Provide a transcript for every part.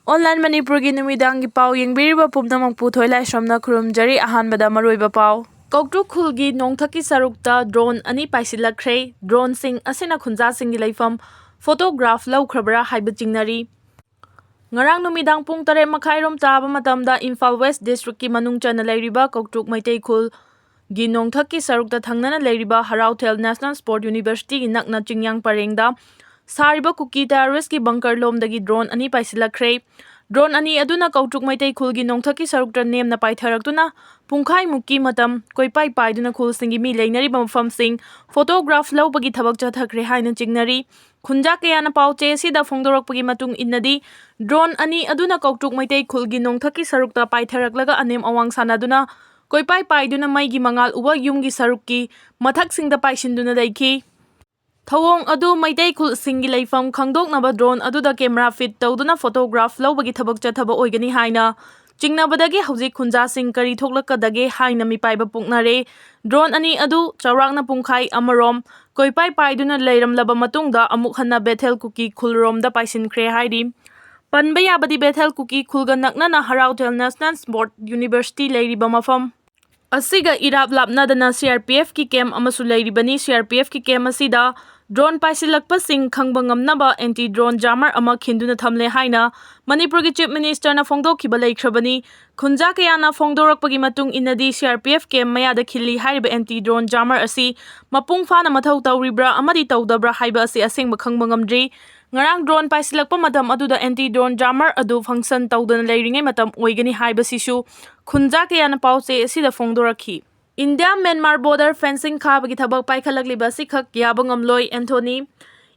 Online Manipuri numidangi pau yengbiriba pumnamang puthoi laisramna khurumjari ahanbada maruoiba pau. Koukruk Khulgi nongthaki sarukta drone ani paisallakre drone sing asina khunja singi laifam photograph laukrabra haiba jingnari. Ngarang numidang pung 3:30 taba matamda Imphal West District ki manung chana leiriba Koukruk Leite Koukruk gi nongthaki sarukta thangnana leiriba Harauthel National Sport University gi nakna chingyang parengda Sariba Kuki terrorist ki bunker lomdagi drone ani paisallakre. Drone ani aduna Koukruk Leite Koukruk gi nongthaki sarukta nemna paitharaktuna pungkhai mukki matam koipai paiduna khul singi mi leinari bamfam sing photograph laubagi thabak chathakre haina chingnari. Khunja kayana pauche sida phongdorakpagi matung innadi drone ani aduna Koukruk Leite Koukruk gi nongthaki sarukta paitharaklaga anem awang sanaduna koipai paiduna maigi mangal uba yumgi sarukki mathak singda paisinduna daiki. Thawong adu Leite Koukruk singi leifam khangdoknaba drone aduda camera fit tawduna photograph laubagi thabak chathaba oigani haina chingnabadagi hauzik khunja sing kari thoklakadage haina mipaiba puknare. Drone ani adu chawrakna pungkhai amarom koipai paiduna leiramlaba matungda amuk hanna Bethel Kuki Khulromda paisinkhre hairi. Panba yabadi Bethel Kuki Khulga naknana Harauthel National Sport University leiriba mafam asiga irap lapnadana CRPF ki camp amasu leiribani. CRPF ki camp asida drone paisallakpa sing khangba ngamnaba anti drone jammer ama khinduna thamle haina Manipur ki chief minister na phongdokhiba leikhrabani. Khunja kayana phongdorakpagi matung innadi CRPF camp mayada khilli hariba anti drone jammer asi mapung fana mathau tawribra amadi tawdabra haiba asi asengba khangba ngamdri. Ngarang drone paisallakpa matam aduda anti drone jammer adu function tawdana leiringai matam oigani haiba sisu khunja kayana pauche asida phongdorakhi. India Myanmar border fencing khabagi thabak paikhalakliba sikhak yabangamloi Anthony.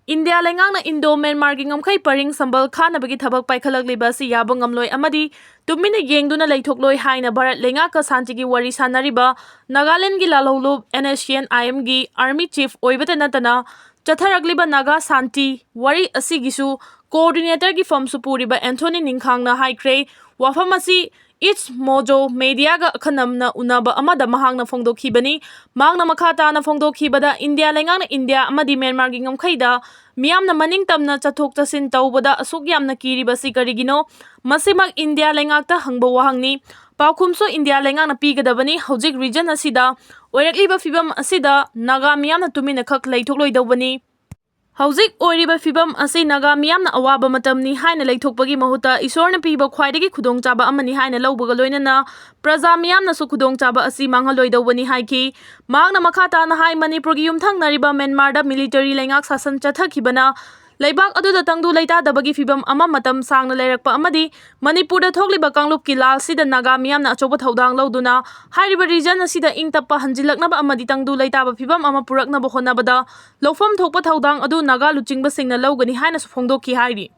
India lengang na Indo Myanmar gi ngamkhai paring sambal khanabagi thabak paikhalakliba si yabangamloi amadi tumina yengduna leithokloi haina Bharat lenga ka santi gi wari sanariba Nagaland gi Lalhou NSCN IM gi army chief oibata natana chatharagliba Naga Santi wari asigisu coordinator gi form supuriba Anthony Ningkhangna haikre wafam asi It's Mojo Media ga khanamna unaba amada mahangna phongdokhibani. Mangna makhata na phongdokhibada India lengang na India amadi Myanmar gi ngamkhaida miyamna maning tamna chathok chasin tawbada asuk yamna kiriba si karigino masimak India lengakta hangba wahangni paukhumso India lengang na pigadabani hojik region asida oirakliba fibam asida Naga miyamna tumina khak leithok loidawbani. Hauzik oiriba fibam asi Naga miyamna awaba matamni haina leithokpagi mahuta isorna piba khwaidagi khudongchaba amani haina lawbaga loinana praja miyamna su khudongchaba asi manghalloidawani haiki. Mangna makhata na hai Manipur gi yumthangnariba Myanmar da military lengak sasan chathakibana leibak aduda tangdu leitadabagi fibam ama matam sangna leirakpa amadi Manipur da thokliba kanglup ki lal sida Naga miyamna achoba thodang lawduna hairiba region asida ingtappa hanjilaknaba amadi tangdu leitaba fibam ama puraknaba honabada lofam thokpa thodang adu Naga luchingba singna lawgani haina su phongdokhi hairi.